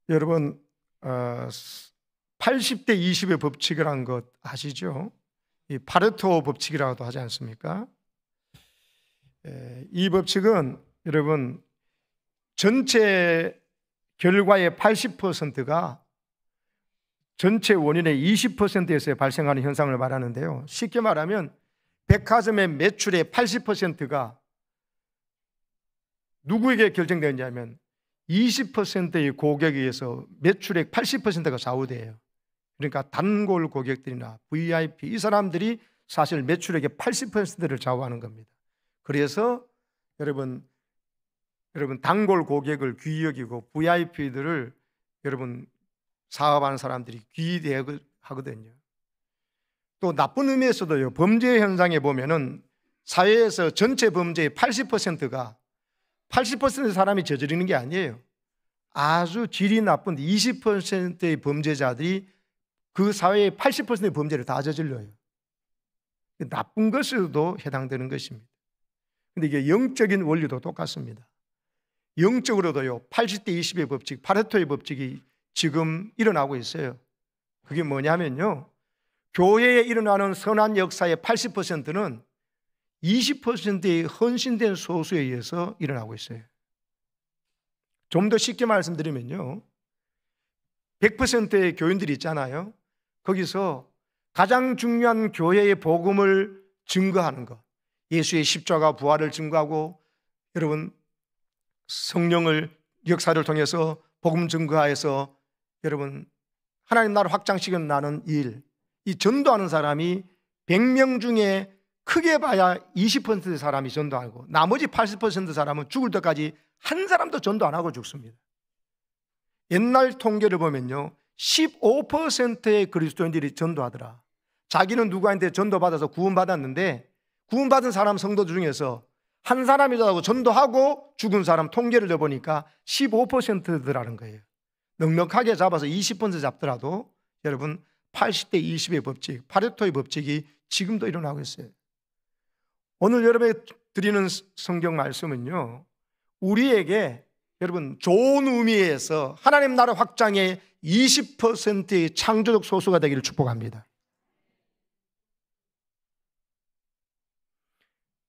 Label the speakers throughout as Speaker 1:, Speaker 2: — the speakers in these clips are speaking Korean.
Speaker 1: 여러분 80대 20의 법칙이라는 것 아시죠? 이 파레토 법칙이라고도 하지 않습니까? 이 법칙은 여러분 전체 결과의 80%가 전체 원인의 20%에서 발생하는 현상을 말하는데요. 쉽게 말하면 백화점의 매출의 80%가 누구에게 결정되느냐면 20%의 고객에 의해서 매출의 80%가 좌우돼요. 그러니까 단골 고객들이나 VIP 이 사람들이 사실 매출액의 80%를 좌우하는 겁니다. 그래서 여러분 단골 고객을 귀히 여기고 VIP들을 여러분 사업하는 사람들이 귀히 대하거든요. 또 나쁜 의미에서도요. 범죄 현상에 보면은 사회에서 전체 범죄의 80%가 80%의 사람이 저지르는 게 아니에요. 아주 질이 나쁜 20%의 범죄자들이 그 사회의 80%의 범죄를 다 저질러요. 나쁜 것에도 해당되는 것입니다. 근데 이게 영적인 원리도 똑같습니다. 영적으로도요, 80대 20의 법칙, 파레토의 법칙이 지금 일어나고 있어요. 그게 뭐냐면요, 교회에 일어나는 선한 역사의 80%는 20%의 헌신된 소수에 의해서 일어나고 있어요. 좀 더 쉽게 말씀드리면요, 100%의 교인들이 있잖아요. 거기서 가장 중요한 교회의 복음을 증거하는 것, 예수의 십자가 부활을 증거하고 여러분 성령을 역사를 통해서 복음 증거하여서 여러분 하나님 나라 확장시켜 나는 일, 이 전도하는 사람이 100명 중에 크게 봐야 20%의 사람이 전도하고 나머지 80% 사람은 죽을 때까지 한 사람도 전도 안 하고 죽습니다. 옛날 통계를 보면요, 15%의 그리스도인들이 전도하더라. 자기는 누구한테 전도받아서 구원받았는데 구원받은 사람 성도들 중에서 한 사람이라도 전도하고 죽은 사람 통계를 내보니까 15%더라는 거예요. 넉넉하게 잡아서 20% 잡더라도 여러분 80대 20의 법칙, 파레토의 법칙이 지금도 일어나고 있어요. 오늘 여러분에게 드리는 성경 말씀은요, 우리에게 여러분 좋은 의미에서 하나님 나라 확장의 20%의 창조적 소수가 되기를 축복합니다.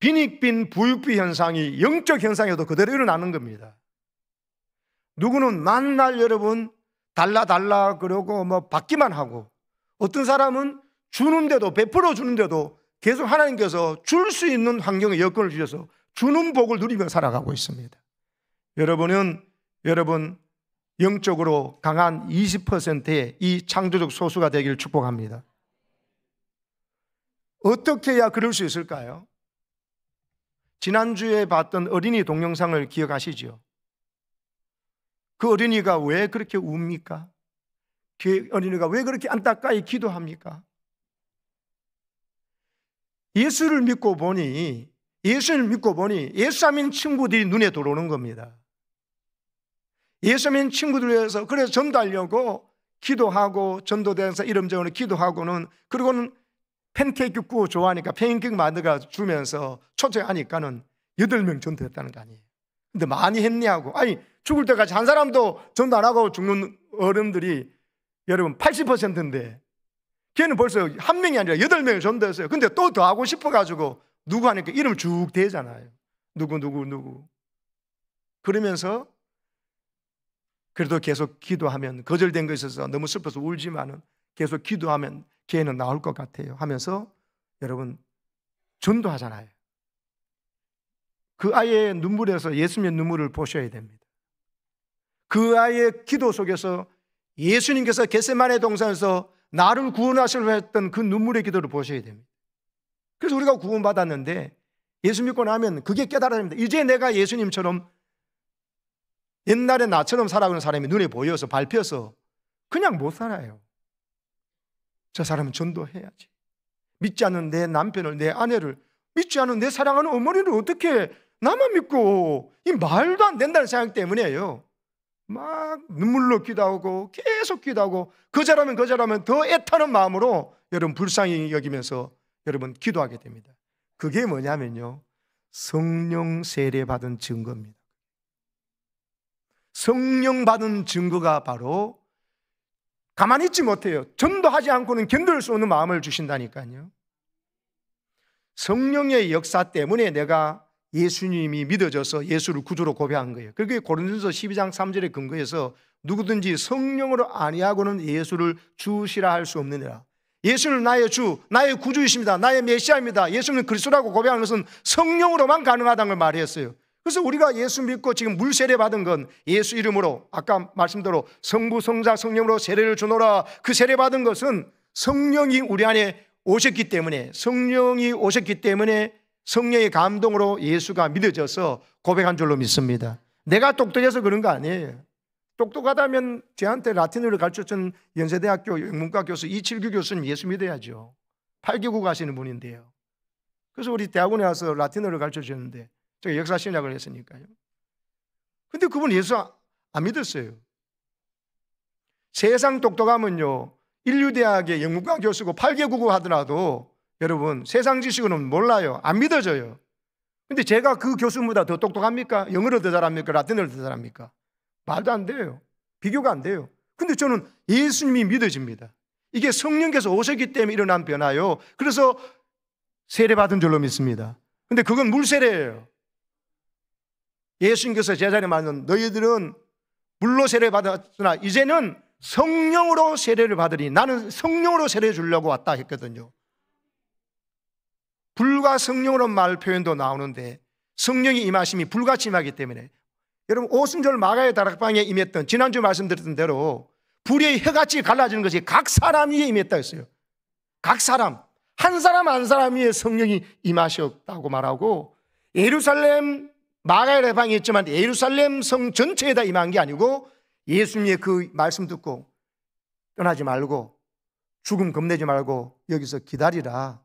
Speaker 1: 빈익빈 부익부 현상이 영적 현상에도 그대로 일어나는 겁니다. 누구는 만날 여러분 달라 그러고 뭐 받기만 하고, 어떤 사람은 주는데도 베풀어 주는데도 계속 하나님께서 줄 수 있는 환경의 여건을 주셔서 주는 복을 누리며 살아가고 있습니다. 여러분은 여러분 영적으로 강한 20%의 이 창조적 소수가 되기를 축복합니다. 어떻게 해야 그럴 수 있을까요? 지난주에 봤던 어린이 동영상을 기억하시죠? 그 어린이가 왜 그렇게 웁니까? 그 어린이가 왜 그렇게 안타까이 기도합니까? 예수를 믿고 보니 예수 믿는 친구들이 눈에 들어오는 겁니다. 예수 믿는 친구들 위해서 그래서 전도하려고 기도하고 전도대행사 이름적으로 기도하고는, 그리고는 팬케이크 구워 좋아하니까 팬케이크 만들어 주면서 초청하니까는 8명 전도했다는 거 아니에요. 근데 많이 했냐고. 아니 죽을 때까지 한 사람도 전도 안 하고 죽는 어른들이 여러분 80%인데 걔는 벌써 한 명이 아니라 8명을 전도했어요. 근데 또 더 하고 싶어가지고 누구 하니까 이름을 쭉 대잖아요. 누구 그러면서 그래도 계속 기도하면, 거절된 것에 있어서 너무 슬퍼서 울지만은 계속 기도하면 걔는 나올 것 같아요 하면서 여러분 전도하잖아요. 그 아이의 눈물에서 예수님의 눈물을 보셔야 됩니다. 그 아이의 기도 속에서 예수님께서 겟세마네 동산에서 나를 구원하시려고 했던 그 눈물의 기도를 보셔야 됩니다. 그래서 우리가 구원받았는데 예수 믿고 나면 그게 깨달아야 됩니다. 이제 내가 예수님처럼 옛날에 나처럼 살아가는 사람이 눈에 보여서 밟혀서 그냥 못 살아요. 저 사람은 전도해야지. 믿지 않는 내 남편을, 내 아내를, 믿지 않는 내 사랑하는 어머니를 어떻게 나만 믿고, 이 말도 안 된다는 생각 때문에요. 막 눈물로 기도하고 계속 기도하고 거절하면 더 애타는 마음으로 여러분 불쌍히 여기면서 여러분 기도하게 됩니다. 그게 뭐냐면요, 성령 세례 받은 증거입니다. 성령 받은 증거가 바로 가만히 있지 못해요. 전도하지 않고는 견딜 수 없는 마음을 주신다니까요. 성령의 역사 때문에 내가 예수님이 믿어져서 예수를 구주로 고백한 거예요. 그게 고린도전서 12장 3절에 근거해서 누구든지 성령으로 아니하고는 예수를 주시라 할 수 없느니라. 예수는 나의 주, 나의 구주이십니다. 나의 메시아입니다. 예수는 그리스도라고 고백하는 것은 성령으로만 가능하다는 걸 말했어요. 그래서 우리가 예수 믿고 지금 물 세례 받은 건 예수 이름으로, 아까 말씀대로 성부 성자 성령으로 세례를 주노라, 그 세례 받은 것은 성령이 우리 안에 오셨기 때문에, 성령이 오셨기 때문에 성령의 감동으로 예수가 믿어져서 고백한 줄로 믿습니다. 내가 똑똑해서 그런 거 아니에요. 똑똑하다면 저한테 라틴어를 가르쳤던 연세대학교 영문과 교수 이칠규 교수님 예수 믿어야죠. 8개국 하시는 분인데요. 그래서 우리 대학원에 와서 라틴어를 가르쳐 주셨는데 제가 역사 신학을 했으니까요. 근데 그분 예수 안 믿었어요. 세상 똑똑하면요, 인류대학의 영문과 교수고 8개국어 하더라도 여러분 세상 지식은 몰라요. 안 믿어져요. 근데 제가 그 교수보다 더 똑똑합니까? 영어를 더 잘합니까? 라틴어를 더 잘합니까? 말도 안 돼요. 비교가 안 돼요. 근데 저는 예수님이 믿어집니다. 이게 성령께서 오셨기 때문에 일어난 변화요. 그래서 세례받은 줄로 믿습니다. 근데 그건 물세례예요. 예수님께서 제자리에 말하는 너희들은 물로 세례받았으나 이제는 성령으로 세례를 받으리. 나는 성령으로 세례 주려고 왔다 했거든요. 불과 성령으로 말 표현도 나오는데 성령이 임하심이 불같이 임하기 때문에 여러분 오순절 마가의 다락방에 임했던 지난주 말씀드렸던 대로 불의 혀같이 갈라지는 것이 각 사람 위에 임했다 했어요. 각 사람 한 사람 한 사람 위에 성령이 임하셨다고 말하고 예루살렘 마가의 다락방에 있지만 예루살렘 성 전체에다 임한 게 아니고 예수님의 그 말씀 듣고 떠나지 말고 죽음 겁내지 말고 여기서 기다리라.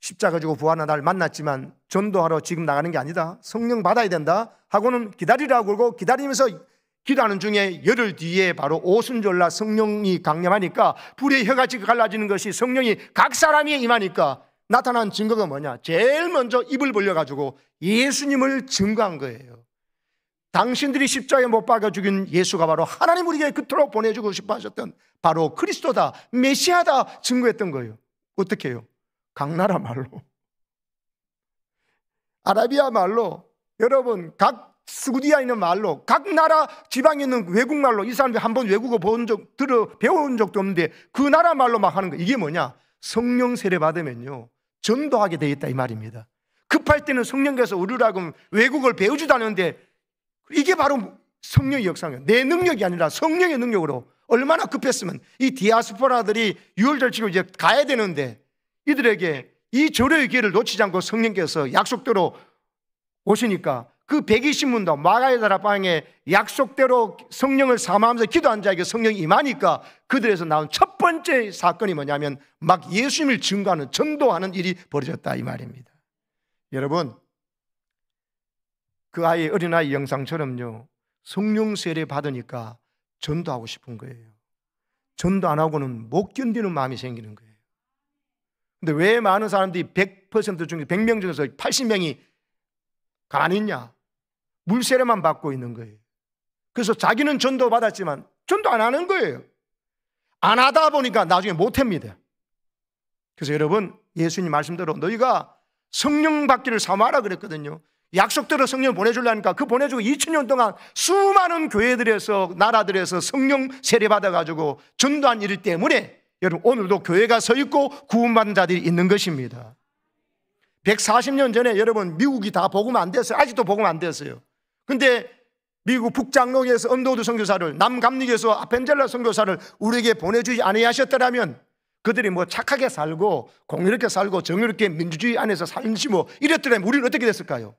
Speaker 1: 십자가 지고 부활한 날 만났지만 전도하러 지금 나가는 게 아니다. 성령 받아야 된다 하고는 기다리라고 그러고 기다리면서 기도하는 중에 열흘 뒤에 바로 오순절날 성령이 강림하니까 불의 혀같이 갈라지는 것이 성령이 각 사람이 임하니까 나타난 증거가 뭐냐? 제일 먼저 입을 벌려가지고 예수님을 증거한 거예요. 당신들이 십자가에 못 박아 죽인 예수가 바로 하나님 우리에게 그토록 보내주고 싶어 하셨던 바로 그리스도다, 메시아다 증거했던 거예요. 어떻게 해요? 각 나라 말로, 아라비아 말로, 여러분 각 스구디아에 있는 말로, 각 나라 지방에 있는 외국말로, 이 사람들이 한번 외국어 배운 적도 없는데 그 나라 말로 막 하는 거. 이게 뭐냐? 성령 세례 받으면요 전도하게 되어 있다 이 말입니다. 급할 때는 성령께서 우리라고 외국어를 배우지도 않는데 이게 바로 성령의 역사예요. 내 능력이 아니라 성령의 능력으로. 얼마나 급했으면 이 디아스포라들이 유월절치고 이제 가야 되는데 이들에게 이 절호의 기회를 놓치지 않고 성령께서 약속대로 오시니까 그 120문도 마가의 다락방에 약속대로 성령을 사모하면서 기도한 자에게 성령이 임하니까 그들에서 나온 첫 번째 사건이 뭐냐면 막 예수님을 증거하는, 전도하는 일이 벌어졌다 이 말입니다. 여러분 그 아이, 어린아이 영상처럼요 성령 세례 받으니까 전도하고 싶은 거예요. 전도 안 하고는 못 견디는 마음이 생기는 거예요. 근데 왜 많은 사람들이 100% 중에 100명 중에서 80명이 가만히 있냐? 물세례만 받고 있는 거예요. 그래서 자기는 전도 받았지만 전도 안 하는 거예요. 안 하다 보니까 나중에 못 합니다. 그래서 여러분 예수님 말씀대로 너희가 성령 받기를 사모하라 그랬거든요. 약속대로 성령 보내주려니까 그 보내주고 2000년 동안 수많은 교회들에서 나라들에서 성령 세례 받아가지고 전도한 일 때문에 여러분 오늘도 교회가 서 있고 구원받은 자들이 있는 것입니다. 140년 전에 여러분 미국이 다 복음 안 됐어요. 아직도 복음 안 됐어요. 근데 미국 북장로에서 언더우드 선교사를, 남감릭에서 아펜젤라 선교사를 우리에게 보내주지 아니하셨더라면 그들이 뭐 착하게 살고 공의롭게 살고 정의롭게 민주주의 안에서 살지 뭐 이랬더라면 우리는 어떻게 됐을까요?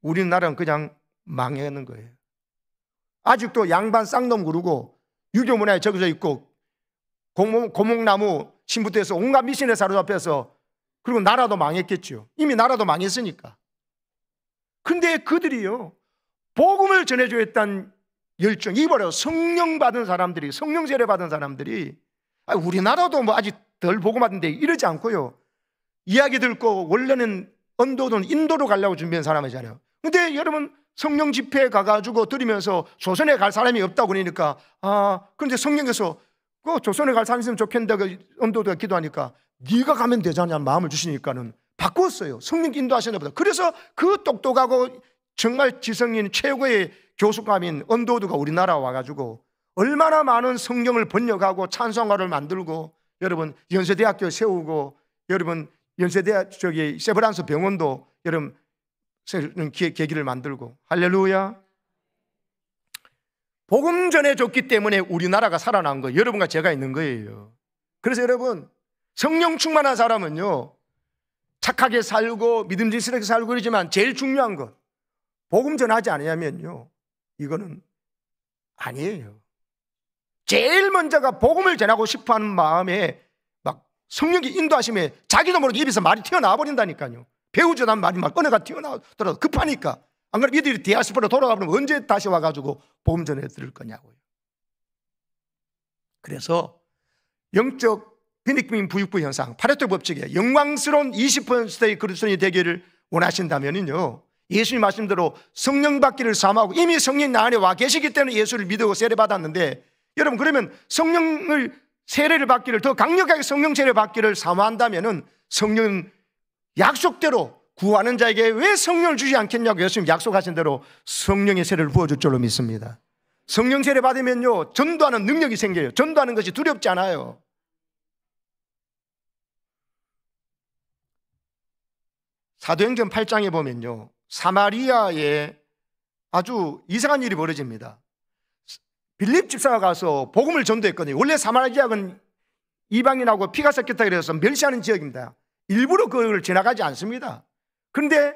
Speaker 1: 우리나라는 그냥 망했는 거예요. 아직도 양반 쌍놈 구르고 유교 문화에 적어져 있고 고목나무 신부터해서 온갖 미신에 사로잡혀서 그리고 나라도 망했겠죠. 이미 나라도 망했으니까. 근데 그들이요 복음을 전해줘야 했던 열정, 이번에 성령 받은 사람들이, 성령 세례 받은 사람들이 우리나라도 뭐 아직 덜 복음 받은데 이러지 않고요 이야기 듣고 원래는 언도든 인도로 가려고 준비한 사람이잖아요. 근데 여러분 성령 집회에 가가지고 들으면서 조선에 갈 사람이 없다고 그러니까 그런데 성령께서 그 조선에 갈 사람이 있으면 좋겠는데 그 언도도가 기도하니까 네가 가면 되잖냐는 마음을 주시니까는 바꾸었어요. 성령 인도하시나 보다. 그래서 그 똑똑하고 정말 지성인 최고의 교수감인 언도도가 우리나라 와가지고 얼마나 많은 성경을 번역하고 찬송가를 만들고 여러분 연세대학교 세우고 여러분 연세대 세브란스 병원도 여러분 계기를 만들고 할렐루야. 복음 전해줬기 때문에 우리나라가 살아난 거예요. 여러분과 제가 있는 거예요. 그래서 여러분 성령 충만한 사람은요 착하게 살고 믿음직스럽게 살고 그러지만 제일 중요한 것 복음 전하지 않으면요 이거는 아니에요. 제일 먼저가 복음을 전하고 싶어하는 마음에 막 성령이 인도하심에 자기도 모르게 입에서 말이 튀어나와 버린다니까요. 배우지 않은 말이 막 꺼내가 튀어나오더라도 급하니까. 안 그러면 이들이 디아스포라 돌아가면 언제 다시 와가지고 복음 전해 드릴 거냐고요. 그래서 영적 빈익빈 부익부 현상 파레토 법칙에 영광스러운 20%의 그리스도인이 되기를 원하신다면요 예수님 말씀대로 성령 받기를 사모하고 이미 성령이 나 안에 와 계시기 때문에 예수를 믿고 세례 받았는데 여러분 그러면 성령을 세례를 받기를 더 강력하게 성령 세례 받기를 사모한다면은 성령은 약속대로 구하는 자에게 왜 성령을 주지 않겠냐고 예수님 약속하신 대로 성령의 세례를 부어줄 줄로 믿습니다. 성령 세례 받으면요 전도하는 능력이 생겨요. 전도하는 것이 두렵지 않아요. 사도행전 8장에 보면요 사마리아에 아주 이상한 일이 벌어집니다. 빌립 집사가 가서 복음을 전도했거든요. 원래 사마리아 지역은 이방인하고 피가 섞였다 그래서 멸시하는 지역입니다. 일부러 그걸 지나가지 않습니다. 그런데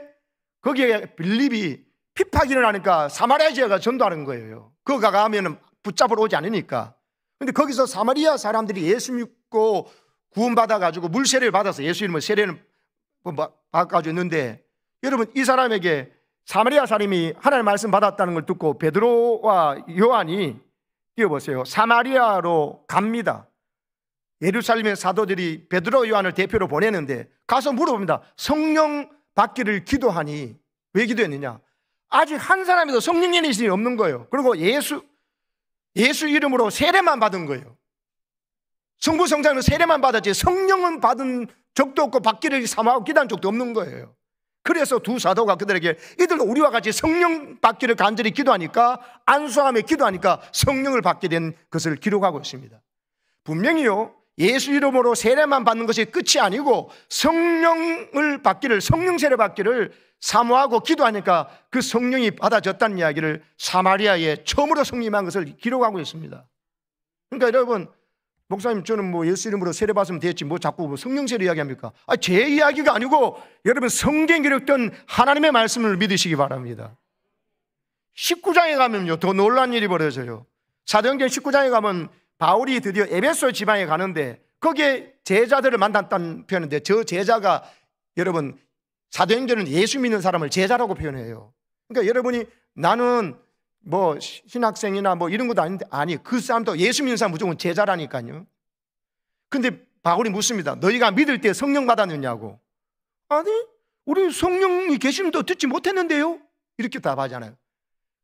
Speaker 1: 거기에 빌립이 핍박이 일어나니까 사마리아 지역가 전도하는 거예요. 그거 가면 붙잡으러 오지 않으니까. 그런데 거기서 사마리아 사람들이 예수 믿고 구원받아가지고 물세례를 받아서 예수 이름으로 세례를 받아가지고 있는데 여러분 이 사람에게 사마리아 사람이 하나님의 말씀 받았다는 걸 듣고 베드로와 요한이 띄워보세요. 사마리아로 갑니다. 예루살렘의 사도들이 베드로 요한을 대표로 보내는데 가서 물어봅니다. 성령 받기를 기도하니 왜 기도했느냐? 아직 한 사람에도 성령의 인이 없는 거예요. 그리고 예수 이름으로 세례만 받은 거예요. 성부 성자는 세례만 받았지 성령은 받은 적도 없고 받기를 사모하고 기도한 적도 없는 거예요. 그래서 두 사도가 그들에게 이들도 우리와 같이 성령 받기를 간절히 기도하니까 안수하며 기도하니까 성령을 받게 된 것을 기록하고 있습니다. 분명히요 예수 이름으로 세례만 받는 것이 끝이 아니고 성령을 받기를 성령 세례 받기를 사모하고 기도하니까 그 성령이 받아졌다는 이야기를 사마리아에 처음으로 성립한 것을 기록하고 있습니다. 그러니까 여러분 목사님 저는 뭐 예수 이름으로 세례 받으면 됐지 뭐 자꾸 뭐 성령 세례 이야기합니까? 제 이야기가 아니고 여러분 성경에 기록된 하나님의 말씀을 믿으시기 바랍니다. 19장에 가면요 더 놀라운 일이 벌어져요. 사도행전 19장에 가면 바울이 드디어 에베소 지방에 가는데 거기에 제자들을 만났다는 표현인데 저 제자가 여러분 사도행전은 예수 믿는 사람을 제자라고 표현해요. 그러니까 여러분이 나는 뭐 신학생이나 뭐 이런 것도 아닌데 아니 그 사람도 예수 믿는 사람 무조건 제자라니까요. 근데 바울이 묻습니다. 너희가 믿을 때 성령 받았느냐고. 아니 우리 성령이 계시는데 듣지 못했는데요 이렇게 답하잖아요.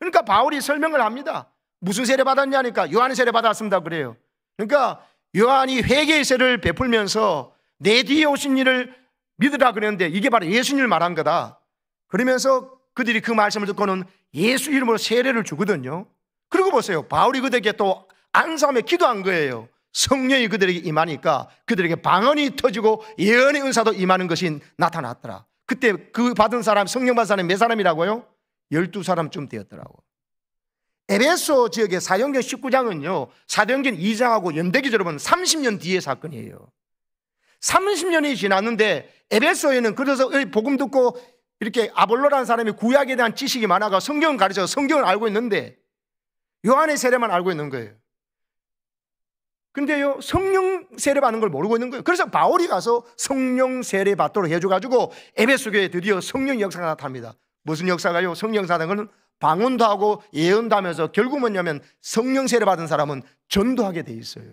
Speaker 1: 그러니까 바울이 설명을 합니다. 무슨 세례 받았냐니까 요한의 세례 받았습니다 그래요. 그러니까 요한이 회개의 세례를 베풀면서 내 뒤에 오신 이를 믿으라 그랬는데 이게 바로 예수님을 말한 거다. 그러면서 그들이 그 말씀을 듣고는 예수 이름으로 세례를 주거든요. 그리고 보세요. 바울이 그들에게 또 안수하며 기도한 거예요. 성령이 그들에게 임하니까 그들에게 방언이 터지고 예언의 은사도 임하는 것이 나타났더라. 그때 그 받은 사람 성령 받은 사람이 몇 사람이라고요? 12사람쯤 되었더라고. 에베소 지역의 사도행전 19장은요 사도행전 2장하고 연대기죠. 여러분 30년 뒤의 사건이에요. 30년이 지났는데 에베소에는 그래서 복음 듣고 이렇게 아볼로라는 사람이 구약에 대한 지식이 많아가 성경을 가르쳐서 성경을 알고 있는데 요한의 세례만 알고 있는 거예요. 근데요 성령 세례 받는 걸 모르고 있는 거예요. 그래서 바울이 가서 성령 세례 받도록 해줘가지고 에베소 교회에 드디어 성령 역사가 나타납니다. 무슨 역사가요? 성령 역사는 건 방언도 하고 예언도 하면서 결국 뭐냐면 성령 세례 받은 사람은 전도하게 돼 있어요.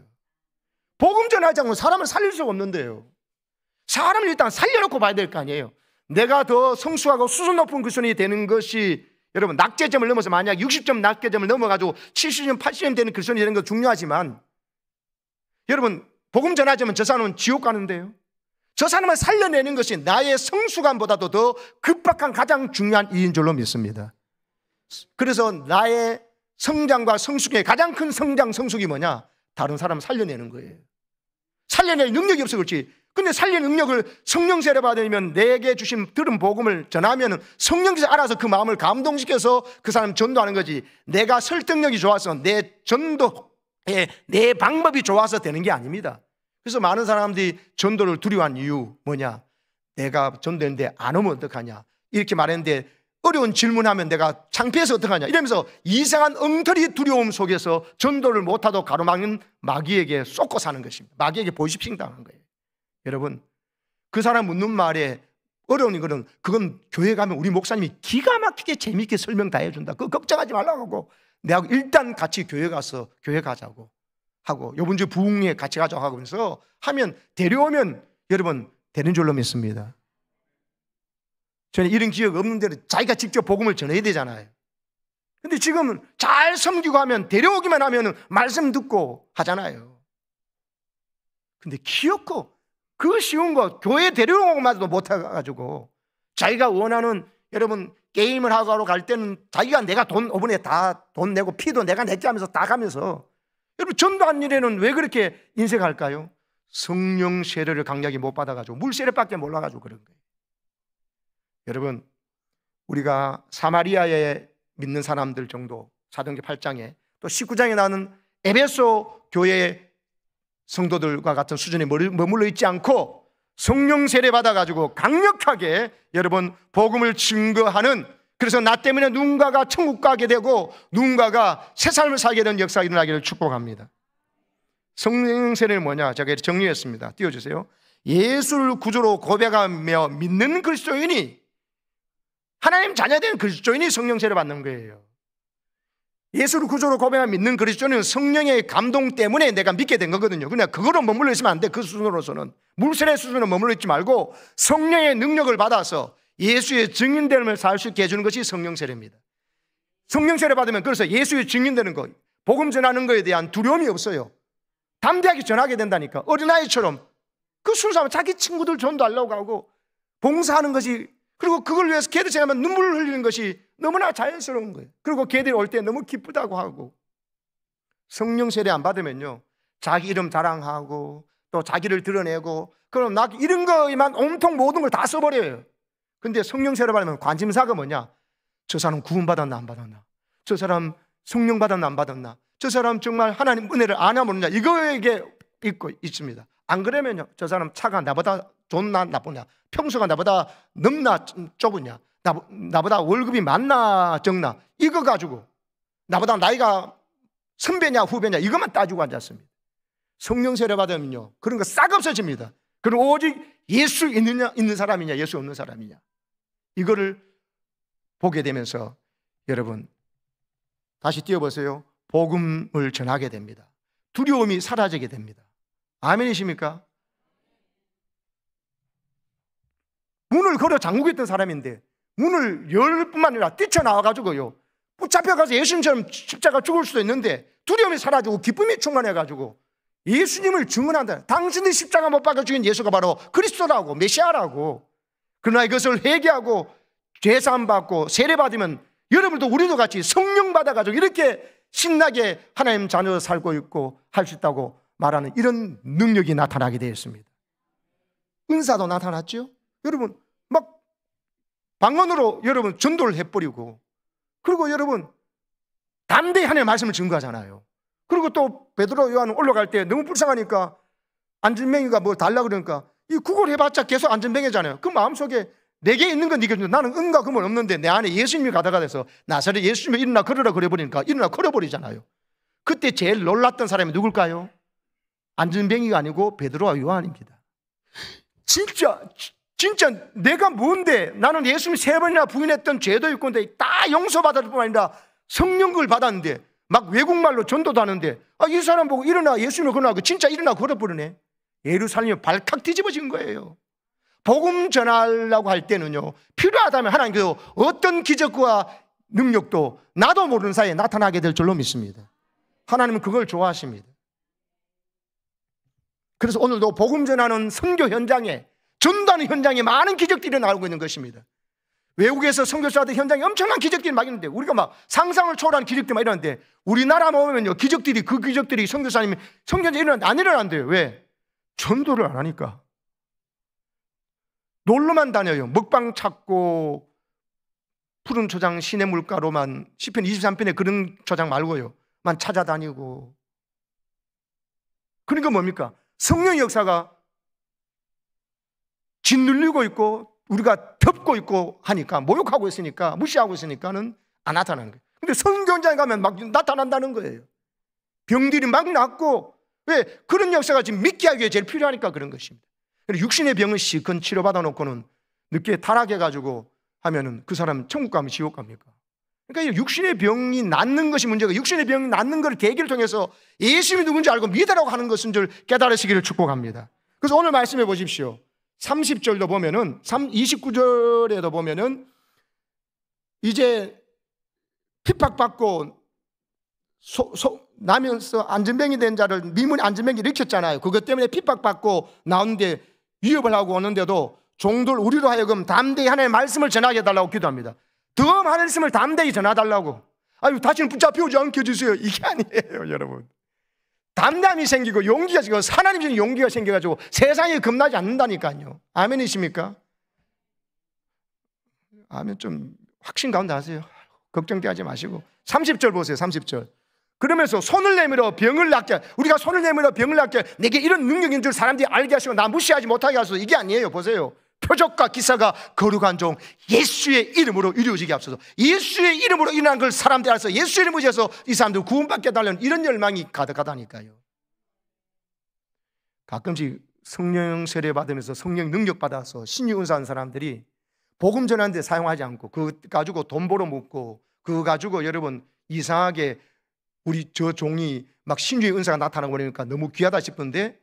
Speaker 1: 복음 전하지 않고 사람을 살릴 수가 없는데요. 사람을 일단 살려놓고 봐야 될 거 아니에요. 내가 더 성숙하고 수준 높은 그리스도인이 되는 것이 여러분 낙제점을 넘어서 만약 60점 낙제점을 넘어가지고 70점 80점 되는 그리스도인이 되는 거 중요하지만 여러분 복음 전하자면 저 사람은 지옥 가는데요, 저 사람을 살려내는 것이 나의 성숙함보다도 더 급박한 가장 중요한 일인 줄로 믿습니다. 그래서 나의 성장과 성숙의 가장 큰 성숙이 뭐냐? 다른 사람을 살려내는 거예요. 살려낼 능력이 없어 그렇지. 근데 살릴 능력을 성령 세례 받으면 내게 주신 들은 복음을 전하면 성령께서 알아서 그 마음을 감동시켜서 그 사람 전도하는 거지, 내가 설득력이 좋아서 내 전도에 내 방법이 좋아서 되는 게 아닙니다. 그래서 많은 사람들이 전도를 두려워한 이유 뭐냐? 내가 전도했는데 안 오면 어떡하냐, 이렇게 말했는데 어려운 질문하면 내가 창피해서 어떡하냐 이러면서 이상한 엉터리 두려움 속에서 전도를 못하도록 가로막는 마귀에게 쏟고 사는 것입니다. 마귀에게 보이십싱 당한 거예요. 여러분 그 사람 묻는 말에 어려운 이거는 그건 교회 가면 우리 목사님이 기가 막히게 재미있게 설명 다 해준다, 그거 걱정하지 말라고 하고 내가 일단 같이 교회 가서 교회 가자고 하고 요번 주 부흥회 같이 가자고 하면서 하면 데려오면 여러분 되는 줄로 믿습니다. 저는 이런 기억 없는 대로 자기가 직접 복음을 전해야 되잖아요. 근데 지금은 잘 섬기고 하면 데려오기만 하면 말씀 듣고 하잖아요. 근데 귀엽고 그 쉬운 거 교회 데려오고만도 못해가지고 자기가 원하는 여러분 게임을 하러 갈 때는 자기가 내가 돈 5분에 다 돈 내고 피도 내가 낼게 하면서 다 가면서 여러분 전도한 일에는 왜 그렇게 인색할까요? 성령 세례를 강력히 못 받아가지고 물 세례밖에 몰라가지고 그런 거예요. 여러분 우리가 사마리아에 믿는 사람들 정도 사도행전 8장에 또 19장에 나오는 에베소 교회의 성도들과 같은 수준에 머물러 있지 않고 성령 세례 받아가지고 강력하게 여러분 복음을 증거하는, 그래서 나 때문에 누군가가 천국 가게 되고 누군가가 새 삶을 살게 되는 역사가 일어나기를 축복합니다. 성령 세례는 뭐냐? 제가 정리했습니다. 띄워주세요. 예수를 구주로 고백하며 믿는 그리스도인이, 하나님 자녀된 그리스도인이 성령 세례 받는 거예요. 예수를 구주로 고백하며 믿는 그리스도인은 성령의 감동 때문에 내가 믿게 된 거거든요. 그냥 그거로 머물러 있으면 안 돼. 그 수준으로서는 물세례 수준으로 머물러 있지 말고 성령의 능력을 받아서 예수의 증인됨을 살 수 있게 해주는 것이 성령 세례입니다. 성령 세례 받으면 그래서 예수의 증인되는 거, 복음 전하는 거에 대한 두려움이 없어요. 담대하게 전하게 된다니까. 어린아이처럼 그 순수하면 자기 친구들 전도하려고 하고 봉사하는 것이, 그리고 그걸 위해서 걔들 생각하면 눈물을 흘리는 것이 너무나 자연스러운 거예요. 그리고 걔들이 올 때 너무 기쁘다고 하고. 성령 세례 안 받으면요 자기 이름 자랑하고 또 자기를 드러내고 그럼 나 이런 거에만 온통 모든 걸 다 써버려요. 근데 성령 세례 받으면 관심사가 뭐냐? 저 사람 구원 받았나 안 받았나? 저 사람 성령 받았나 안 받았나? 저 사람 정말 하나님 은혜를 아냐 모르냐? 이거에게 있고 있습니다. 안 그러면요 저 사람 차가 나보다 좋나 나쁘냐? 평소가 나보다 넓나 좁으냐? 나보다 월급이 많나 적나? 이거 가지고 나보다 나이가 선배냐 후배냐 이것만 따지고 앉았습니다. 성령 세례 받으면요 그런 거 싹 없어집니다. 그럼 오직 예수 있는 사람이냐 예수 없는 사람이냐 이거를 보게 되면서 여러분 다시 띄워보세요. 복음을 전하게 됩니다. 두려움이 사라지게 됩니다. 아멘이십니까? 문을 걸어 잠그겠던 사람인데 문을 열 뿐만 아니라 뛰쳐나와가지고요 붙잡혀가서 예수님처럼 십자가 죽을 수도 있는데 두려움이 사라지고 기쁨이 충만해가지고 예수님을 증언한다. 당신이 십자가 못 박아 죽인 예수가 바로 그리스도라고 메시아라고. 그러나 이것을 회개하고 죄사함 받고 세례 받으면 여러분도 우리도 같이 성령 받아가지고 이렇게 신나게 하나님 자녀로 살고 있고 할 수 있다고 말하는 이런 능력이 나타나게 되었습니다. 은사도 나타났죠. 여러분 막 방언으로 여러분 전도를 해버리고, 그리고 여러분 담대히 하나님의 말씀을 증거하잖아요. 그리고 또 베드로 요한은 올라갈 때 너무 불쌍하니까 안전뱅이가 뭐 달라 그러니까 이 구걸 해봤자 계속 안전뱅이잖아요. 그 마음속에 내게 있는 건 네가 준다. 나는 은과 금은 없는데 내 안에 예수님이 가다가 돼서 나사렛 예수님이 일어나 걸으라 그래버리니까 일어나 걸어버리잖아요. 그때 제일 놀랐던 사람이 누굴까요? 안전뱅이가 아니고 베드로와 요한입니다. 진짜 내가 뭔데, 나는 예수님 3번이나 부인했던 죄도 있고 다 용서받을 뿐만 아니라 성령을 받았는데 막 외국말로 전도도 하는데 이 사람 보고 일어나 예수님을 걸어나고 진짜 일어나 걸어버리네. 예루살렘이 발칵 뒤집어진 거예요. 복음 전하려고 할 때는요, 필요하다면 하나님께서 어떤 기적과 능력도 나도 모르는 사이에 나타나게 될 줄로 믿습니다. 하나님은 그걸 좋아하십니다. 그래서 오늘도 복음 전하는 선교 현장에, 전도하는 현장에 많은 기적들이 나오고 있는 것입니다. 외국에서 선교사들 현장에 엄청난 기적들이 막 있는데, 우리가 막 상상을 초월하는 기적들이 막 일어나는데, 우리나라 보면요, 기적들이, 그 기적들이 선교사님이 성경에 안 일어난대요. 왜? 전도를 안 하니까. 놀러만 다녀요. 먹방 찾고, 푸른 초장 신의 물가로만, 시편 23편에 그런 초장 말고요, 만 찾아다니고. 그러니까 뭡니까? 성령의 역사가 짓눌리고 있고, 우리가 덮고 있고 하니까, 모욕하고 있으니까, 무시하고 있으니까는 안 나타나는 거예요. 근데 선교 현장에 가면 막 나타난다는 거예요. 병들이 막 낫고. 왜? 그런 역사가 지금 믿게 하기 위해 제일 필요하니까 그런 것입니다. 육신의 병은 실컷 치료받아 놓고는 늦게 타락해가지고 하면은 그 사람 천국 가면 지옥 갑니까? 그러니까 육신의 병이 낫는 것이 문제가, 육신의 병이 낫는 걸 계기를 통해서 예수님이 누군지 알고 믿으라고 하는 것인 줄 깨달으시기를 축복합니다. 그래서 오늘 말씀해 보십시오. 30절도 보면은, 29절에도 보면은, 이제 핍박받고 나면서 안전병이 된 자를, 미문에 안전병이 일으켰잖아요. 그것 때문에 핍박받고 나오는데, 위협을 하고 오는데도 종들 우리로 하여금 담대히 하나님의 말씀을 전하게 해달라고 기도합니다. 더 하나님의 말씀을 담대히 전해달라고. 아유, 다시는 붙잡혀오지 않게 해주세요. 이게 아니에요, 여러분. 담담이 생기고 용기가 생기고 하나님 중에 용기가 생겨가지고 세상에 겁나지 않는다니까요. 아멘이십니까? 아멘. 좀 확신 가운데 하세요. 걱정되지 마시고 30절 보세요. 30절. 그러면서 손을 내밀어 병을 낫게, 우리가 손을 내밀어 병을 낫게, 내게 이런 능력인 줄 사람들이 알게 하시고 나 무시하지 못하게 하소서. 이게 아니에요. 보세요. 표적과 기사가 거룩한 종 예수의 이름으로 이루어지게 하소서. 예수의 이름으로 일어난 걸 사람들이 알아서 예수의 이름으로 해서 이 사람들 구원받게 해달라는 이런 열망이 가득하다니까요. 가끔씩 성령 세례 받으면서 성령 능력 받아서 신유 은사한 사람들이 복음 전하는 데 사용하지 않고 그거 가지고 돈 벌어먹고 그거 가지고 여러분 이상하게 우리 저 종이 막 신유의 은사가 나타나고 그러니까 너무 귀하다 싶은데,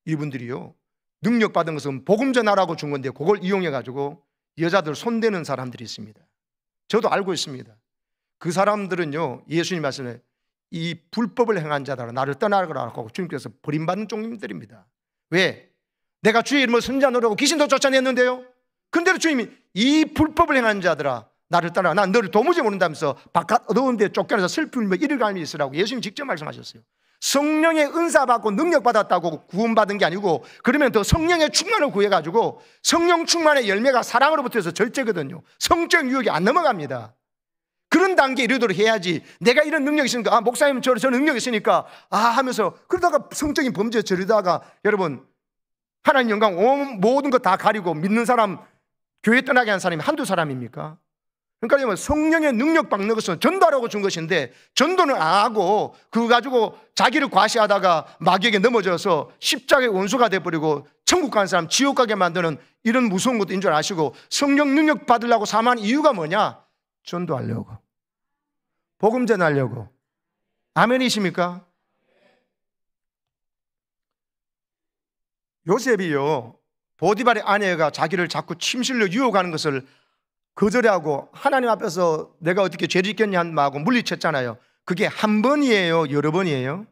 Speaker 1: 이분들이요, 능력 받은 것은 복음 전하라고 준 건데 그걸 이용해가지고 여자들 손대는 사람들이 있습니다. 저도 알고 있습니다. 그 사람들은요, 예수님 말씀에 이 불법을 행한 자들아 나를 떠나라고 주님께서 버림받은 종님들입니다. 왜? 내가 주의 이름으로 선지자 노릇하고 귀신도 쫓아냈는데요. 근데도 주님이 이 불법을 행한 자들아 나를 따라, 난 너를 도무지 모른다면서 바깥 어두운 데 쫓겨나서 슬픔이며 이를 갈미 있으라고 예수님 직접 말씀하셨어요. 성령의 은사 받고 능력 받았다고 구원받은 게 아니고, 그러면 더 성령의 충만을 구해가지고 성령 충만의 열매가 사랑으로부터 해서 절제거든요. 성적 유혹이 안 넘어갑니다. 그런 단계에 이르도록 해야지. 내가 이런 능력이 있으니까, 아, 목사님 저 능력이 있으니까 하면서 그러다가 성적인 범죄에 저리다가 여러분 하나님 영광 모든 거 다 가리고 믿는 사람, 교회 떠나게 한 사람이 한두 사람입니까? 그러니까 성령의 능력 받는 것은 전도하라고 준 것인데 전도는 안 하고 그거 가지고 자기를 과시하다가 마귀에게 넘어져서 십자가의 원수가 돼버리고 천국 가는 사람 지옥 가게 만드는 이런 무서운 것인 줄 아시고, 성령 능력 받으려고 사모하는 이유가 뭐냐? 전도하려고, 복음 전하려고. 아멘이십니까? 요셉이요, 보디발의 아내가 자기를 자꾸 침실로 유혹하는 것을 거절하고 하나님 앞에서 내가 어떻게 죄를 짓겠냐 하고 물리쳤잖아요. 그게 한 번이에요? 여러 번이에요?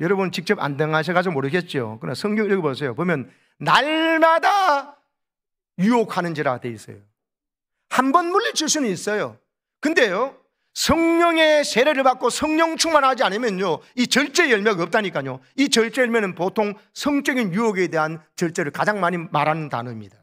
Speaker 1: 여러분 직접 안 당하셔가지고 모르겠죠. 그러나 성경 읽어보세요. 보면 날마다 유혹하는지라 돼 있어요. 한 번 물리칠 수는 있어요. 근데요, 성령의 세례를 받고 성령 충만하지 않으면요, 이 절제 열매가 없다니까요. 이 절제 열매는 보통 성적인 유혹에 대한 절제를 가장 많이 말하는 단어입니다.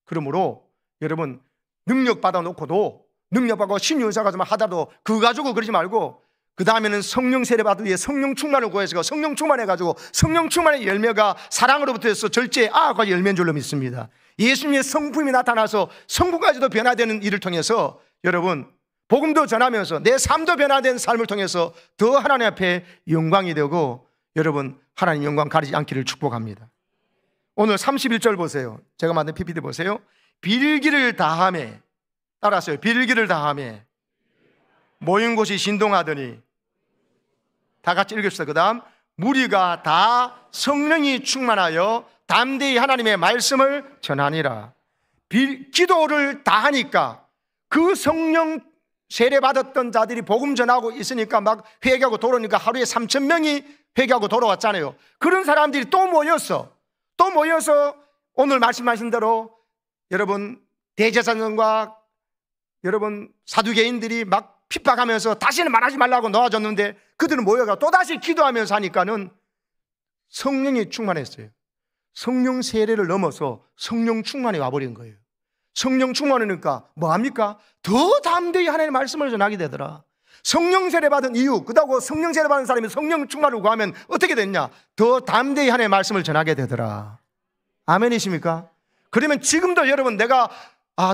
Speaker 1: 그러므로 여러분 능력 받아놓고도, 능력 받고 신유사가 좀 하다도 그거 가지고 그러지 말고, 그 다음에는 성령 세례 받기 위해 성령 충만을 구해서 성령 충만해가지고 성령 충만의 열매가 사랑으로부터 해서 절제 아가 열매인 줄로 믿습니다. 예수님의 성품이 나타나서 성부까지도 변화되는 일을 통해서 여러분 복음도 전하면서 내 삶도 변화된 삶을 통해서 더 하나님 앞에 영광이 되고 여러분 하나님 영광 가리지 않기를 축복합니다. 오늘 31절 보세요. 제가 만든 PPT 보세요. 빌기를 다하매, 따라하세요. 빌기를 다하매 모인 곳이 진동하더니, 다 같이 읽읍시다. 그 다음 무리가 다 성령이 충만하여 담대히 하나님의 말씀을 전하니라. 기도를 다 하니까 그 성령 세례받았던 자들이 복음 전하고 있으니까 막 회개하고 돌아오니까 하루에 3,000명이 회개하고 돌아왔잖아요. 그런 사람들이 또 모여서 오늘 말씀하신 대로 여러분 대제사장과 여러분 사두개인들이 막 핍박하면서 다시는 말하지 말라고 놓아줬는데 그들은 모여가 또다시 기도하면서 하니까는 성령이 충만했어요. 성령 세례를 넘어서 성령 충만이 와버린 거예요. 성령 충만하니까 뭐합니까? 더 담대히 하나님의 말씀을 전하게 되더라. 성령 세례 받은 이유, 그렇다고 성령 세례 받은 사람이 성령 충만을 구하면 어떻게 됐냐? 더 담대히 하나님의 말씀을 전하게 되더라. 아멘이십니까? 그러면 지금도 여러분 내가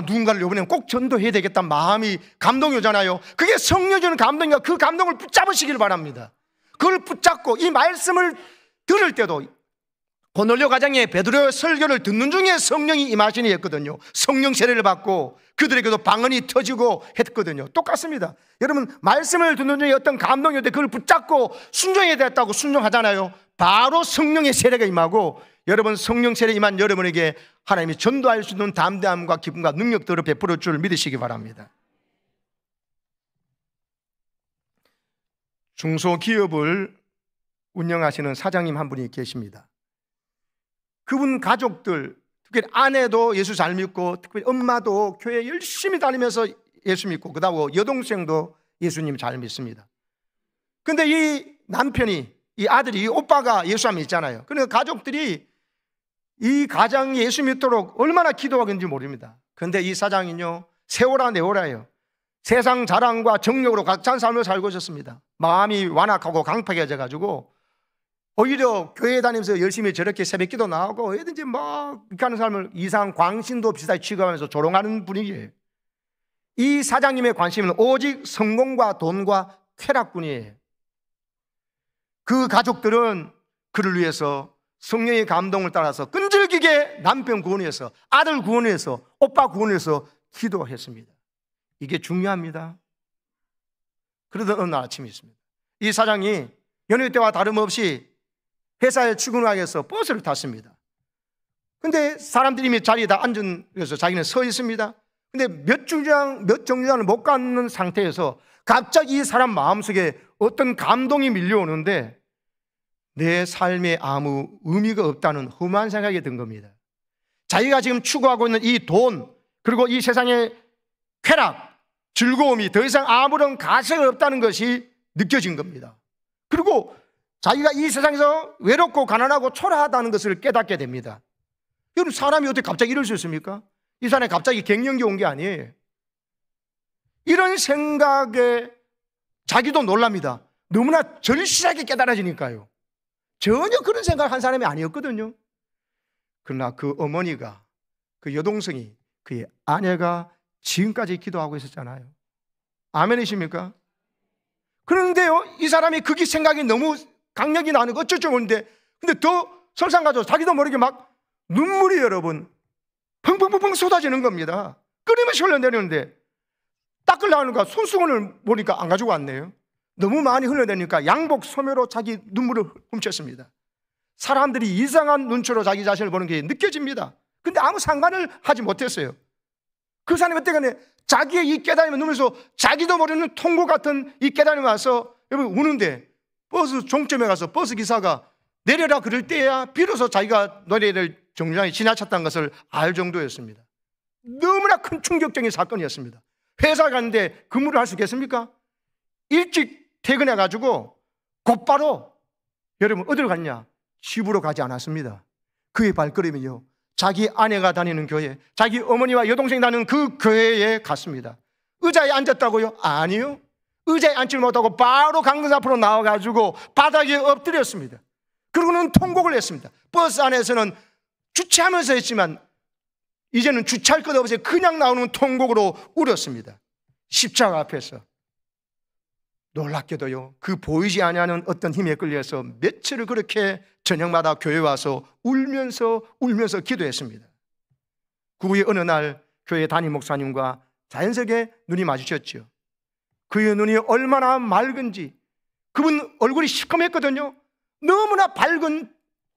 Speaker 1: 누군가를 이번에는 꼭 전도해야 되겠다는 마음이 감동이 오잖아요. 그게 성령 주는 감동이니까 그 감동을 붙잡으시길 바랍니다. 그걸 붙잡고 이 말씀을 들을 때도 고넬료 가정에 베드로의 설교를 듣는 중에 성령이 임하시니 했거든요. 성령 세례를 받고 그들에게도 방언이 터지고 했거든요. 똑같습니다. 여러분 말씀을 듣는 중에 어떤 감동이 올 때 그걸 붙잡고 순종해야 됐다고 순종하잖아요. 바로 성령의 세례가 임하고 여러분 성령 세례 임한 여러분에게 하나님이 전도할 수 있는 담대함과 기쁨과 능력들을 베풀어 줄 믿으시기 바랍니다. 중소기업을 운영하시는 사장님 한 분이 계십니다. 그분 가족들, 특별히 아내도 예수 잘 믿고 특별히 엄마도 교회 열심히 다니면서 예수 믿고 그다음에 여동생도 예수님 잘 믿습니다. 근데 이 남편이, 이 아들이, 이 오빠가 예수 안 믿잖아요. 그러니까 가족들이 이 가장이 예수 믿도록 얼마나 기도하는지 모릅니다. 그런데 이 사장은요, 세오라 내오라예요. 세상 자랑과 정욕으로 가득 찬 삶을 살고 있었습니다. 마음이 완악하고 강팍해져가지고 오히려 교회 다니면서 열심히 저렇게 새벽기도 나오고 어디든지 막 이렇게 하는 삶을 이상 광신도 비슷하게 취급하면서 조롱하는 분위기예요. 이 사장님의 관심은 오직 성공과 돈과 쾌락뿐이에요. 그 가족들은 그를 위해서 성령의 감동을 따라서 끈질기게 남편 구원을 위해서, 아들 구원을 위해서, 오빠 구원을 위해서 기도했습니다. 이게 중요합니다. 그러던 어느 날 아침이 있습니다. 이 사장이 연휴 때와 다름없이 회사에 출근하기 위해서 버스를 탔습니다. 근데 사람들이 이미 자리에 다 앉아서 자기는 서 있습니다. 근데 몇 정류장을 못 가는 상태에서 갑자기 이 사람 마음속에 어떤 감동이 밀려오는데 내 삶에 아무 의미가 없다는 험한 생각이 든 겁니다. 자기가 지금 추구하고 있는 이 돈, 그리고 이 세상의 쾌락, 즐거움이 더 이상 아무런 가치가 없다는 것이 느껴진 겁니다. 그리고 자기가 이 세상에서 외롭고 가난하고 초라하다는 것을 깨닫게 됩니다. 여러분, 사람이 어떻게 갑자기 이럴 수 있습니까? 이 사람이 갑자기 갱년기 온 게 아니에요. 이런 생각에 자기도 놀랍니다. 너무나 절실하게 깨달아지니까요. 전혀 그런 생각을 한 사람이 아니었거든요. 그러나 그 어머니가, 그 여동생이, 그의 아내가 지금까지 기도하고 있었잖아요. 아멘이십니까? 그런데요, 이 사람이 그게 생각이 너무 강력이 나는 거 어쩔 줄 모르는데, 근데 더 설상가지고 자기도 모르게 막 눈물이 여러분 펑펑펑펑 쏟아지는 겁니다. 끊임없이 흘러내리는데 닦으려니까 손수건을 보니까 안 가지고 왔네요. 너무 많이 흘러내리니까 양복 소매로 자기 눈물을 훔쳤습니다. 사람들이 이상한 눈초로 자기 자신을 보는 게 느껴집니다. 근데 아무 상관을 하지 못했어요. 그 사람이 어때가네 자기의 이 깨달음을 누면서 자기도 모르는 통곡 같은 이 깨달음이 와서 여러분 우는데 버스 종점에 가서 버스 기사가 내려라 그럴 때야 비로소 자기가 내려야 될 정류장이 지나쳤다는 것을 알 정도였습니다. 너무나 큰 충격적인 사건이었습니다. 회사 가는데 근무를 할 수 있겠습니까? 일찍 퇴근해가지고 곧바로 여러분 어디로 갔냐? 집으로 가지 않았습니다. 그의 발걸음이요, 자기 아내가 다니는 교회, 자기 어머니와 여동생이 다니는 그 교회에 갔습니다. 의자에 앉았다고요? 아니요. 의자에 앉지 못하고 바로 강등 앞으로 나와가지고 바닥에 엎드렸습니다. 그러고는 통곡을 했습니다. 버스 안에서는 주차하면서 했지만 이제는 주차할 것 없이 그냥 나오는 통곡으로 울었습니다. 십자가 앞에서. 놀랍게도요, 그 보이지 아니하는 어떤 힘에 끌려서 며칠을 그렇게 저녁마다 교회 와서 울면서 기도했습니다. 그 후에 어느 날 교회 담임 목사님과 자연스럽게 눈이 마주쳤죠. 그의 눈이 얼마나 맑은지, 그분 얼굴이 시커맸거든요. 너무나 밝은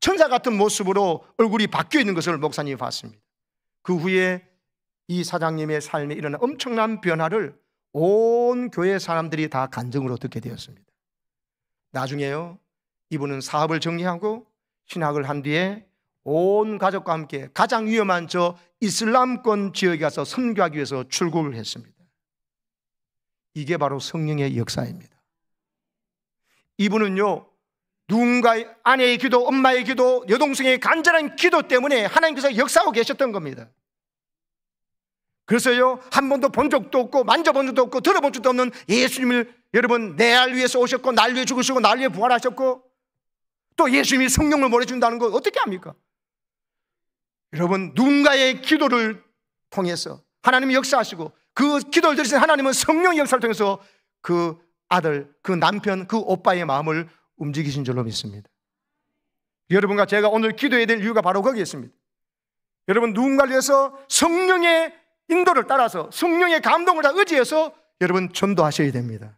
Speaker 1: 천사 같은 모습으로 얼굴이 바뀌어 있는 것을 목사님이 봤습니다. 그 후에 이 사장님의 삶에 일어난 엄청난 변화를 온 교회 사람들이 다 간증으로 듣게 되었습니다. 나중에요, 이분은 사업을 정리하고 신학을 한 뒤에 온 가족과 함께 가장 위험한 저 이슬람권 지역에 가서 선교하기 위해서 출국을 했습니다. 이게 바로 성령의 역사입니다. 이분은요, 누군가의 아내의 기도, 엄마의 기도, 여동생의 간절한 기도 때문에 하나님께서 역사하고 계셨던 겁니다. 그래서요, 한 번도 본 적도 없고 만져본 적도 없고 들어본 적도 없는 예수님을 여러분 날 위해서 오셨고 날 위해 죽으시고 날 위해 부활하셨고 또 예수님이 성령을 보내준다는 거 어떻게 합니까? 여러분, 누군가의 기도를 통해서 하나님이 역사하시고 그 기도를 들으신 하나님은 성령의 역사를 통해서 그 아들, 그 남편, 그 오빠의 마음을 움직이신 줄로 믿습니다. 여러분과 제가 오늘 기도해야 될 이유가 바로 거기에 있습니다. 여러분, 누군가를 위해서 성령의 인도를 따라서 성령의 감동을 다 의지해서 여러분 전도하셔야 됩니다.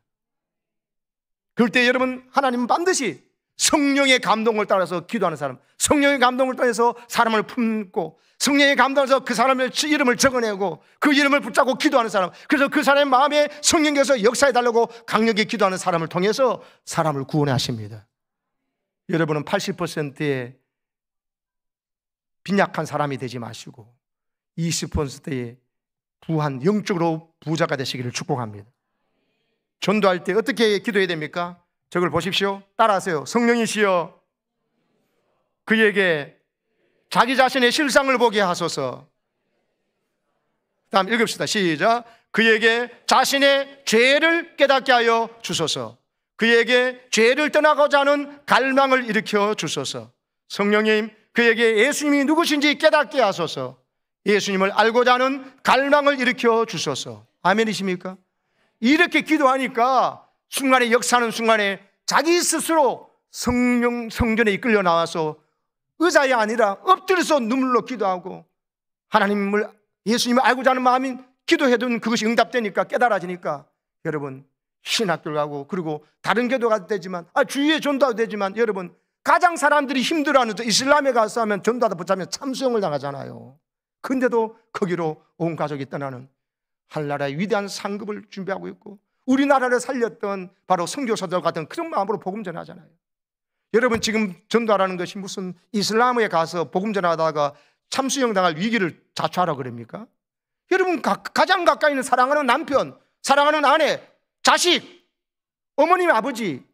Speaker 1: 그럴 때 여러분, 하나님은 반드시 성령의 감동을 따라서 기도하는 사람, 성령의 감동을 따라서 사람을 품고 성령의 감동에서 그 사람의 이름을 적어내고 그 이름을 붙잡고 기도하는 사람, 그래서 그 사람의 마음에 성령께서 역사해달라고 강력히 기도하는 사람을 통해서 사람을 구원해 하십니다. 여러분은 80%의 빈약한 사람이 되지 마시고 20%의 부한, 영적으로 부자가 되시기를 축복합니다. 전도할 때 어떻게 기도해야 됩니까? 저걸 보십시오. 따라하세요. 성령이시여 그에게 자기 자신의 실상을 보게 하소서. 다음 읽읍시다. 시작. 그에게 자신의 죄를 깨닫게 하여 주소서. 그에게 죄를 떠나고자 하는 갈망을 일으켜 주소서. 성령님, 그에게 예수님이 누구신지 깨닫게 하소서. 예수님을 알고자 하는 갈망을 일으켜 주소서. 아멘이십니까? 이렇게 기도하니까 순간에 역사하는 순간에 자기 스스로 성전에 이끌려 나와서 의자에 아니라 엎드려서 눈물로 기도하고 하나님을, 예수님을 알고자 하는 마음이 기도해둔 그것이 응답되니까 깨달아지니까 여러분 신학교를 가고 그리고 다른 교도가 되지만 주위에 전도도 되지만 여러분 가장 사람들이 힘들어하는 이슬람에 가서 하면 전도하다 붙잡으면 참수형을 당하잖아요. 근데도 거기로 온 가족이 떠나는 한나라의 위대한 상급을 준비하고 있고 우리나라를 살렸던 바로 선교사들 같은 그런 마음으로 복음 전하잖아요. 여러분 지금 전도하라는 것이 무슨 이슬람에 가서 복음 전하다가 참수형 당할 위기를 자초하라고 그럽니까? 여러분 가장 가까이 있는 사랑하는 남편, 사랑하는 아내, 자식, 어머님, 아버지,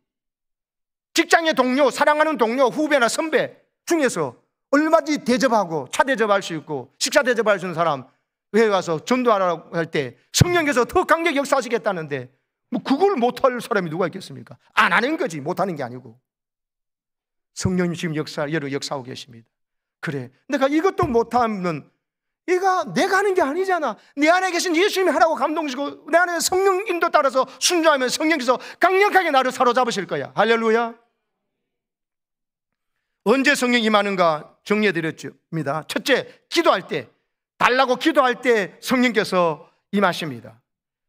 Speaker 1: 직장의 동료, 사랑하는 동료, 후배나 선배 중에서 얼마든지 대접하고 차 대접할 수 있고 식사 대접할 수 있는 사람 왜 와서 전도하라고 할 때 성령께서 더 강력히 역사하시겠다는데 뭐 그걸 못할 사람이 누가 있겠습니까? 안 하는 거지, 못하는 게 아니고. 성령님 지금 역사하고 계십니다. 그래, 내가 이것도 못하면 내가 하는 게 아니잖아. 내 안에 계신 예수님이 하라고 감동주시고 내 안에 성령 인도 따라서 순종하면 성령께서 강력하게 나를 사로잡으실 거야. 할렐루야. 언제 성령 임하는가 정리해드렸습니다. 첫째, 기도할 때, 달라고 기도할 때 성령께서 임하십니다.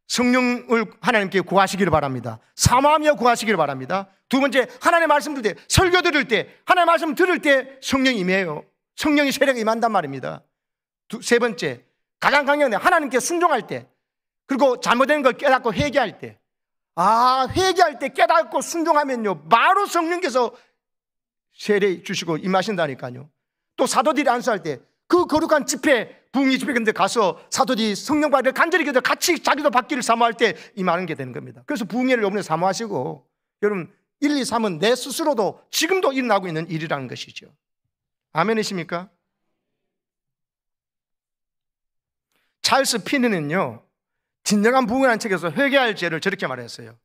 Speaker 1: 성령을 하나님께 구하시기를 바랍니다. 사모하며 구하시기를 바랍니다. 두 번째, 하나님의 말씀 들을 때, 설교 들을 때, 하나님의 말씀 들을 때 성령이 임해요. 성령이 세력이 임한단 말입니다. 세 번째, 가장 강력한 하나님께 순종할 때, 그리고 잘못된 걸 깨닫고 회개할 때. 회개할 때 깨닫고 순종하면요 바로 성령께서 세례 주시고 임하신다니까요. 또 사도들이 안수할 때 그 거룩한 집회, 부흥의 집회 근데 가서 사도들이 성령 받을 간절히 기도 같이 자기도 받기를 사모할 때 임하는 게 되는 겁니다. 그래서 부흥회를 여러분이 사모하시고 여러분 1, 2, 3은 내 스스로도 지금도 일어나고 있는 일이라는 것이죠. 아멘이십니까? 찰스 피니는요 진정한 부흥이라는 책에서 회개할 죄를 저렇게 말했어요.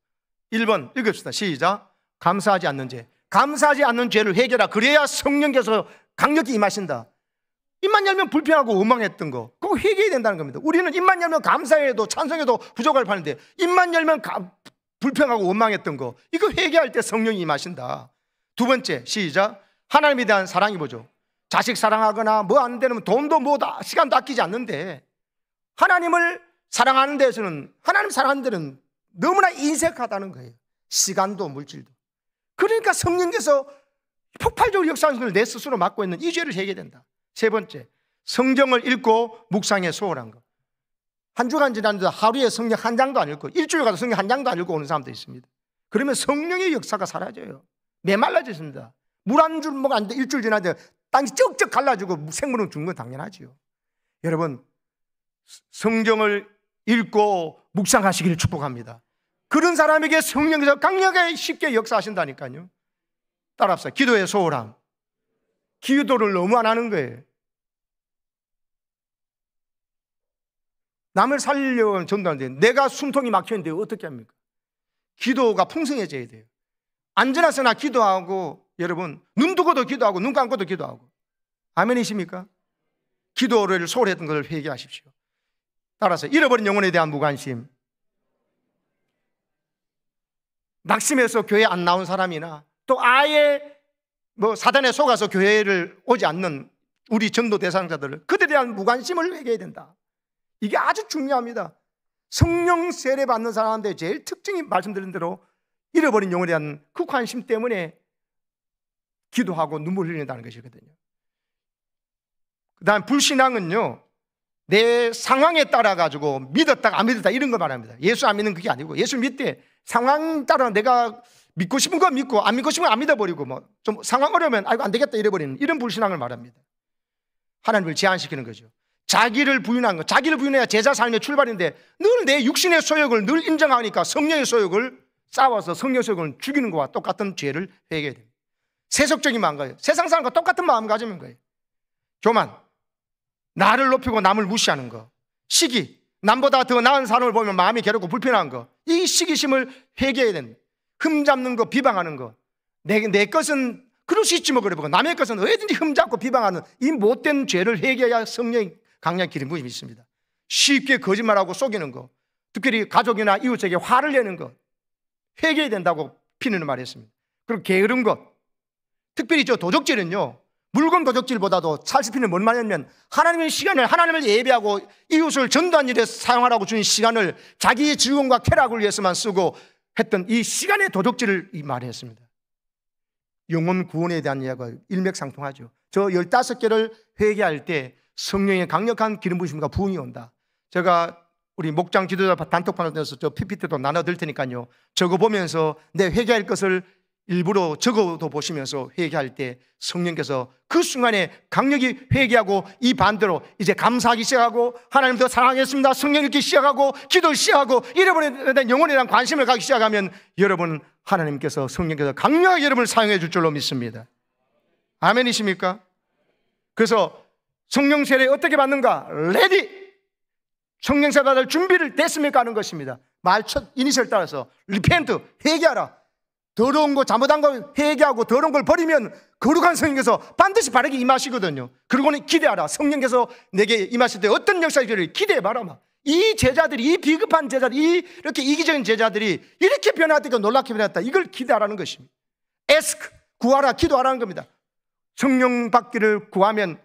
Speaker 1: 1번 읽읍시다. 시작. 감사하지 않는 죄. 감사하지 않는 죄를 회개하라. 그래야 성령께서 강력히 임하신다. 입만 열면 불평하고 원망했던 거 그거 회개해야 된다는 겁니다. 우리는 입만 열면 감사해도 찬송해도 부족할 판인데 입만 열면 불평하고 원망했던 거 이거 회개할 때 성령이 임하신다. 두 번째 시작. 하나님에 대한 사랑이 뭐죠? 자식 사랑하거나 뭐 안 되면 돈도 뭐다 시간도 아끼지 않는데 하나님을 사랑하는 데서는 하나님 사랑하는 데는 너무나 인색하다는 거예요. 시간도 물질도. 그러니까 성령께서 폭발적으로 역사하는 걸 내 스스로 맡고 있는 이 죄를 해결된다. 세 번째, 성경을 읽고 묵상에 소홀한 것. 한 주간 지났는데 하루에 성경 한 장도 안 읽고 일주일 가도 성경 한 장도 안 읽고 오는 사람도 있습니다. 그러면 성령의 역사가 사라져요. 메말라졌습니다. 물 한 줄 먹고 안 돼. 일주일 지났는데 땅이 쩍쩍 갈라지고 생물은 죽는 건 당연하지요. 여러분, 성경을 읽고 묵상하시기를 축복합니다. 그런 사람에게 성령께서 강력하게 쉽게 역사하신다니까요. 따라합시다. 기도의 소홀함. 기도를 너무 안 하는 거예요. 남을 살리려고 하면 전도하는데 내가 숨통이 막혔는데 어떻게 합니까? 기도가 풍성해져야 돼요. 앉아서나 기도하고, 여러분, 눈 뜨고도 기도하고 눈 감고도 기도하고. 아멘이십니까? 기도를 소홀했던 것을 회개하십시오. 따라서 잃어버린 영혼에 대한 무관심. 낙심해서 교회 안 나온 사람이나 또 아예 사단에 속아서 교회를 오지 않는 우리 전도 대상자들을, 그들에 대한 무관심을 회개해야 된다. 이게 아주 중요합니다. 성령 세례 받는 사람한테 제일 특징이 말씀드린 대로 잃어버린 영혼에 대한 그 관심 때문에 기도하고 눈물 흘린다는 것이거든요. 그 다음 불신앙은요, 내 상황에 따라 가지고 믿었다가 안 믿었다 이런 거 말합니다. 예수 안 믿는 그게 아니고, 예수 믿되 상황 따라 내가 믿고 싶은 거 믿고 안 믿고 싶은 거 안 믿어버리고 좀 상황 어려우면 아이고 안 되겠다 이래버리는 이런 불신앙을 말합니다. 하나님을 제한시키는 거죠. 자기를 부인한 거, 자기를 부인해야 제자 삶의 출발인데 늘 내 육신의 소욕을 늘 인정하니까 성령의 소욕을 싸워서 성령의 소욕을 죽이는 것과 똑같은 죄를 회개해야 됩니다. 세속적인 마음가짐, 세상 사람과 똑같은 마음가짐인 거예요. 교만, 나를 높이고 남을 무시하는 거, 시기, 남보다 더 나은 사람을 보면 마음이 괴롭고 불편한 거, 이 시기심을 회개해야 됩니다. 흠잡는 거, 비방하는 거, 내 것은 그럴 수 있지 뭐 그래 보고 남의 것은 왜든지 흠잡고 비방하는 이 못된 죄를 회개해야 성령이 강력히 기름 부음이 있습니다. 쉽게 거짓말하고 속이는 거, 특별히 가족이나 이웃에게 화를 내는 거 회개해야 된다고 피누는 말이 했습니다. 그리고 게으른 것, 특별히 저 도적질은요, 물건 도적질보다도 살피는 뭔 말이냐면 하나님의 시간을, 하나님을 예배하고 이웃을 전도한 일에 사용하라고 주신 시간을 자기의 즐거움과 쾌락을 위해서만 쓰고 했던 이 시간의 도적질을 이 말이 했습니다. 영혼 구원에 대한 이야기가 일맥상통하죠. 저 15개를 회개할 때 성령의 강력한 기름 부으심과 부흥이 온다. 제가 우리 목장 지도자 단톡방을 통해서 저 PPT도 나눠드릴 테니까요, 저거 보면서 내 회개할 것을 일부러 적어도 보시면서 회개할 때 성령께서 그 순간에 강력히 회개하고 이 반대로 이제 감사하기 시작하고 하나님 더 사랑하겠습니다 성령 읽기 시작하고 기도 시작하고 잃어버린 영혼에 대한 관심을 갖기 시작하면 여러분, 하나님께서 성령께서 강력하게 여러분을 사용해 줄 줄로 믿습니다. 아멘이십니까? 그래서 성령 세례 어떻게 받는가? 레디! 성령 세례 받을 준비를 됐습니까? 하는 것입니다. 말 첫 이니셜 따라서 리펜트, 회개하라. 더러운 거, 잘못한 걸 회개하고 더러운 걸 버리면 거룩한 성령께서 반드시 바르게 임하시거든요. 그리고는 기대하라. 성령께서 내게 임하실 때 어떤 역사가 있기를 기대해봐라. 이 제자들이, 이 비급한 제자들이, 이렇게 이기적인 제자들이 이렇게 변화되고 놀랍게 변했다. 이걸 기대하라는 것입니다. ask, 구하라, 기도하라는 겁니다. 성령 받기를 구하면,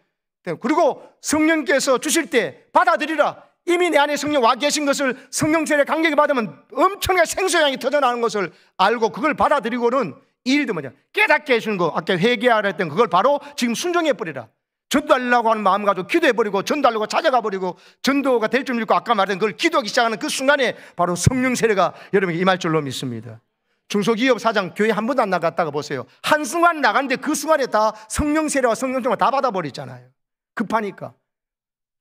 Speaker 1: 그리고 성령께서 주실 때 받아들이라. 이미 내 안에 성령 와 계신 것을 성령 세례 강력히 받으면 엄청나게 생수양이 터져나오는 것을 알고 그걸 받아들이고는 이 일도 뭐냐, 깨닫게 해주는 거, 아까 회개하라 했던 그걸 바로 지금 순종해버리라. 전도하려고 하는 마음 가지고 기도해버리고 전도하려고 찾아가버리고 전도가 될 줄 믿고 아까 말했던 그걸 기도하기 시작하는 그 순간에 바로 성령 세례가 여러분에게 임할 줄로 믿습니다. 중소기업 사장 교회 한 번도 안 나갔다가 보세요. 한순간 나갔는데 그 순간에 다 성령 세례와 성령 정을 다 받아버리잖아요. 급하니까.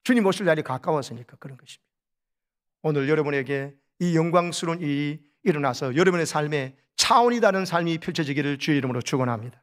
Speaker 1: 주님 오실 날이 가까웠으니까 그런 것입니다. 오늘 여러분에게 이 영광스러운 일이 일어나서 여러분의 삶에 차원이 다른 삶이 펼쳐지기를 주의 이름으로 축원합니다.